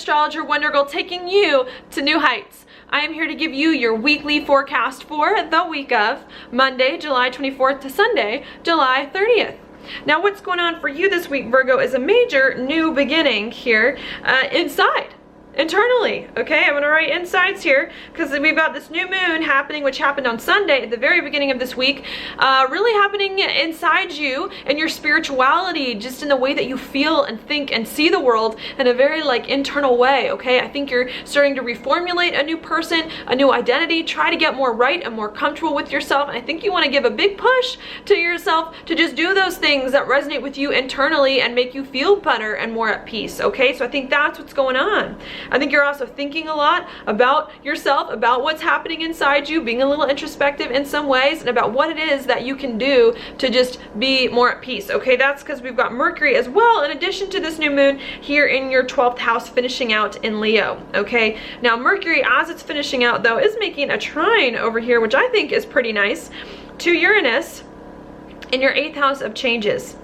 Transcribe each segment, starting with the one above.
astrologer Wonder Girl, taking you to new heights. I am here to give you your weekly forecast for the week of Monday, July 24th to Sunday, July 30th. Now what's going on for you this week, Virgo, is a major new beginning here internally. Okay, I'm gonna write insides here because we've got this new moon happening, which happened on Sunday at the very beginning of this week, really happening inside you and your spirituality, just in the way that you feel and think and see the world in a very internal way. Okay, I think you're starting to reformulate a new person, a new identity, try to get more right and more comfortable with yourself. And I think you want to give a big push to yourself to just do those things that resonate with you internally and make you feel better and more at peace. Okay, so I think that's what's going on. I think you're also thinking a lot about yourself, about what's happening inside you, being a little introspective in some ways, and about what it is that you can do to just be more at peace. Okay, that's because we've got Mercury as well, in addition to this new moon here in your 12th house, finishing out in Leo. Okay, now Mercury, as it's finishing out though, is making a trine over here, which I think is pretty nice, to Uranus in your 8th house of changes.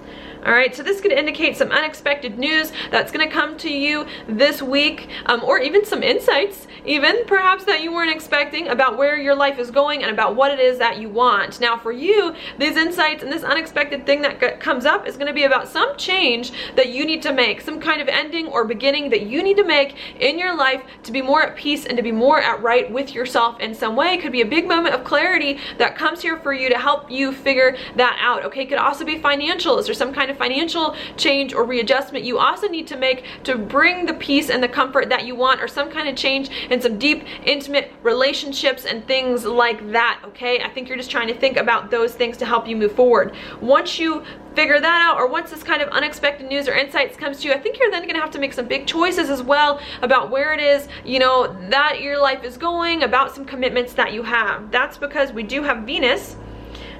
All right, so this could indicate some unexpected news that's going to come to you this week, or even some insights, even perhaps that you weren't expecting about where your life is going and about what it is that you want. Now for you, these insights and this unexpected thing that comes up is going to be about some change that you need to make, some kind of ending or beginning that you need to make in your life to be more at peace and to be more at right with yourself in some way. It could be a big moment of clarity that comes here for you to help you figure that out. Okay, it could also be financial. Is there some kind of financial change or readjustment you also need to make to bring the peace and the comfort that you want, or some kind of change in some deep, intimate relationships and things like that. Okay, I think you're just trying to think about those things to help you move forward. Once you figure that out, or once this kind of unexpected news or insights comes to you, I think you're then going to have to make some big choices as well about where it is, that your life is going, about some commitments that you have. That's because we do have Venus,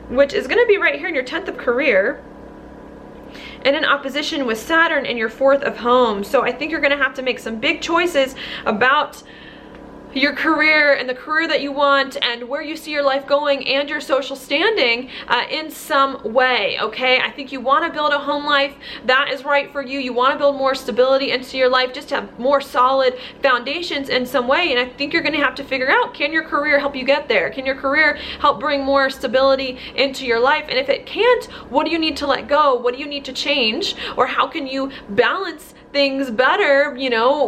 which is going to be right here in your 10th of career, and in opposition with Saturn in your 4th of home. So I think you're going to have to make some big choices about your career and the career that you want and where you see your life going and your social standing in some way. Okay, I think you want to build a home life that is right for you. You want to build more stability into your life, just to have more solid foundations in some way. And I think you're going to have to figure out, can your career help you get there? Can your career help bring more stability into your life? And if it can't, what do you need to let go? What do you need to change? Or how can you balance things better,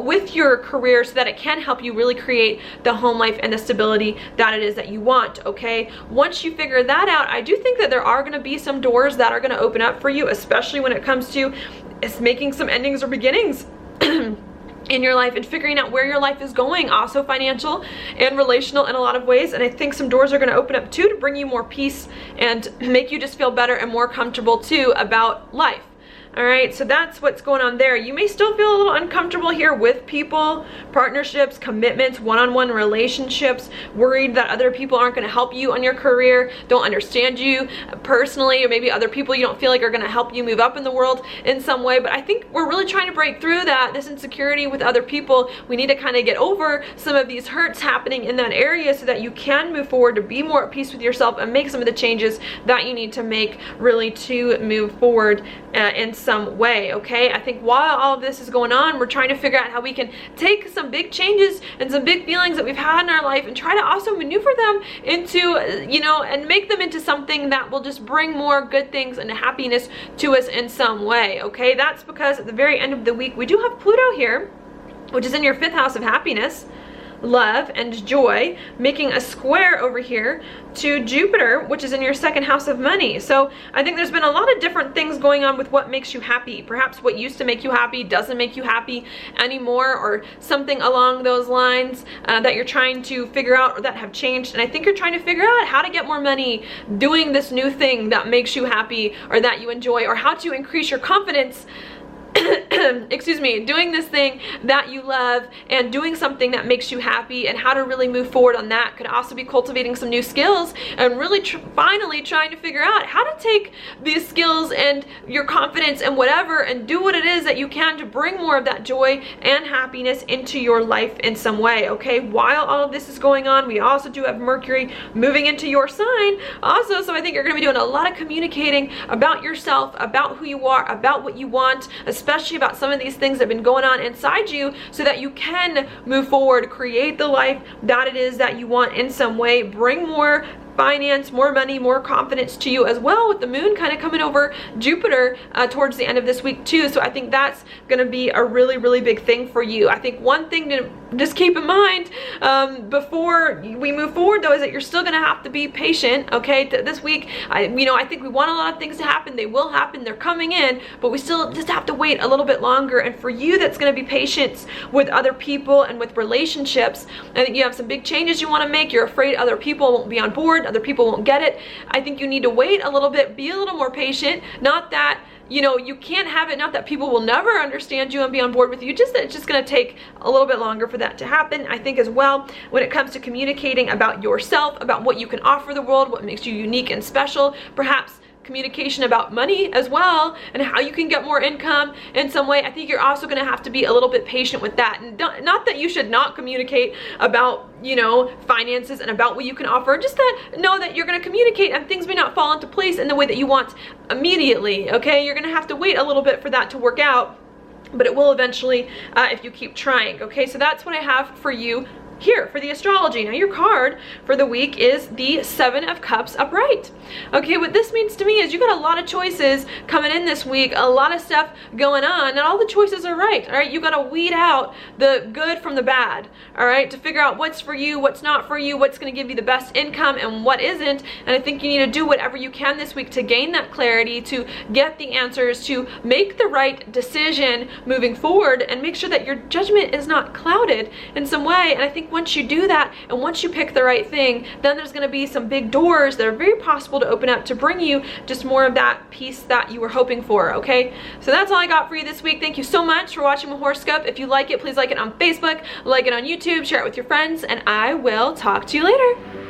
with your career, so that it can help you really create the home life and the stability that it is that you want. Okay, once you figure that out, I do think that there are going to be some doors that are going to open up for you, especially when it comes to making some endings or beginnings in your life and figuring out where your life is going, also financial and relational in a lot of ways. And I think some doors are going to open up too, to bring you more peace and make you just feel better and more comfortable too about life. All right, so that's what's going on there. You may still feel a little uncomfortable here with people, partnerships, commitments, one-on-one relationships, worried that other people aren't going to help you on your career, don't understand you personally, or maybe other people you don't feel like are going to help you move up in the world in some way. But I think we're really trying to break through that, this insecurity with other people. We need to kind of get over some of these hurts happening in that area so that you can move forward to be more at peace with yourself and make some of the changes that you need to make really to move forward in some way. Okay, I think while all of this is going on, we're trying to figure out how we can take some big changes and some big feelings that we've had in our life and try to also maneuver them into, and make them into something that will just bring more good things and happiness to us in some way. Okay, that's because at the very end of the week, we do have Pluto here, which is in your 5th house of happiness, love, and joy, making a square over here to Jupiter, which is in your 2nd house of money. So I think there's been a lot of different things going on with what makes you happy. Perhaps what used to make you happy doesn't make you happy anymore, or something along those lines that you're trying to figure out, or that have changed. And I think you're trying to figure out how to get more money doing this new thing that makes you happy or that you enjoy, or how to increase your confidence excuse me, doing this thing that you love and doing something that makes you happy, and how to really move forward on that. Could also be cultivating some new skills and really finally trying to figure out how to take these skills and your confidence and whatever and do what it is that you can to bring more of that joy and happiness into your life in some way. Okay, while all of this is going on, we also do have Mercury moving into your sign also, so I think you're going to be doing a lot of communicating about yourself, about who you are, about what you want, especially especially about some of these things that have been going on inside you, so that you can move forward, create the life that it is that you want in some way, bring more finance, more money, more confidence to you as well, with the moon kind of coming over Jupiter towards the end of this week too. So I think that's going to be a really, really big thing for you. I think one thing to just keep in mind before we move forward though is that you're still going to have to be patient, okay? This week, I think we want a lot of things to happen. They will happen. They're coming in, but we still just have to wait a little bit longer. And for you, that's going to be patience with other people and with relationships. I think you have some big changes you want to make. You're afraid other people won't be on board. Other people won't get it. I think you need to wait a little bit, be a little more patient. Not that, you can't have it, not that people will never understand you and be on board with you, just that it's just going to take a little bit longer for that to happen. I think as well, when it comes to communicating about yourself, about what you can offer the world, what makes you unique and special, perhaps communication about money as well, and how you can get more income in some way. I think you're also going to have to be a little bit patient with that. And not that you should not communicate about, finances and about what you can offer, just that know that you're going to communicate and things may not fall into place in the way that you want immediately, okay? You're going to have to wait a little bit for that to work out, but it will eventually if you keep trying, okay? So that's what I have for you here for the astrology. Now your card for the week is the Seven of Cups upright. Okay, what this means to me is you got a lot of choices coming in this week, a lot of stuff going on, and all the choices are right. All right, you got to weed out the good from the bad, all right, to figure out what's for you, what's not for you, what's going to give you the best income and what isn't. And I think you need to do whatever you can this week to gain that clarity, to get the answers, to make the right decision moving forward, and make sure that your judgment is not clouded in some way. And I think once you do that, and once you pick the right thing, then there's going to be some big doors that are very possible to open up to bring you just more of that peace that you were hoping for, okay? So that's all I got for you this week. Thank you so much for watching my horoscope. If you like it, please like it on Facebook, like it on YouTube, share it with your friends, and I will talk to you later.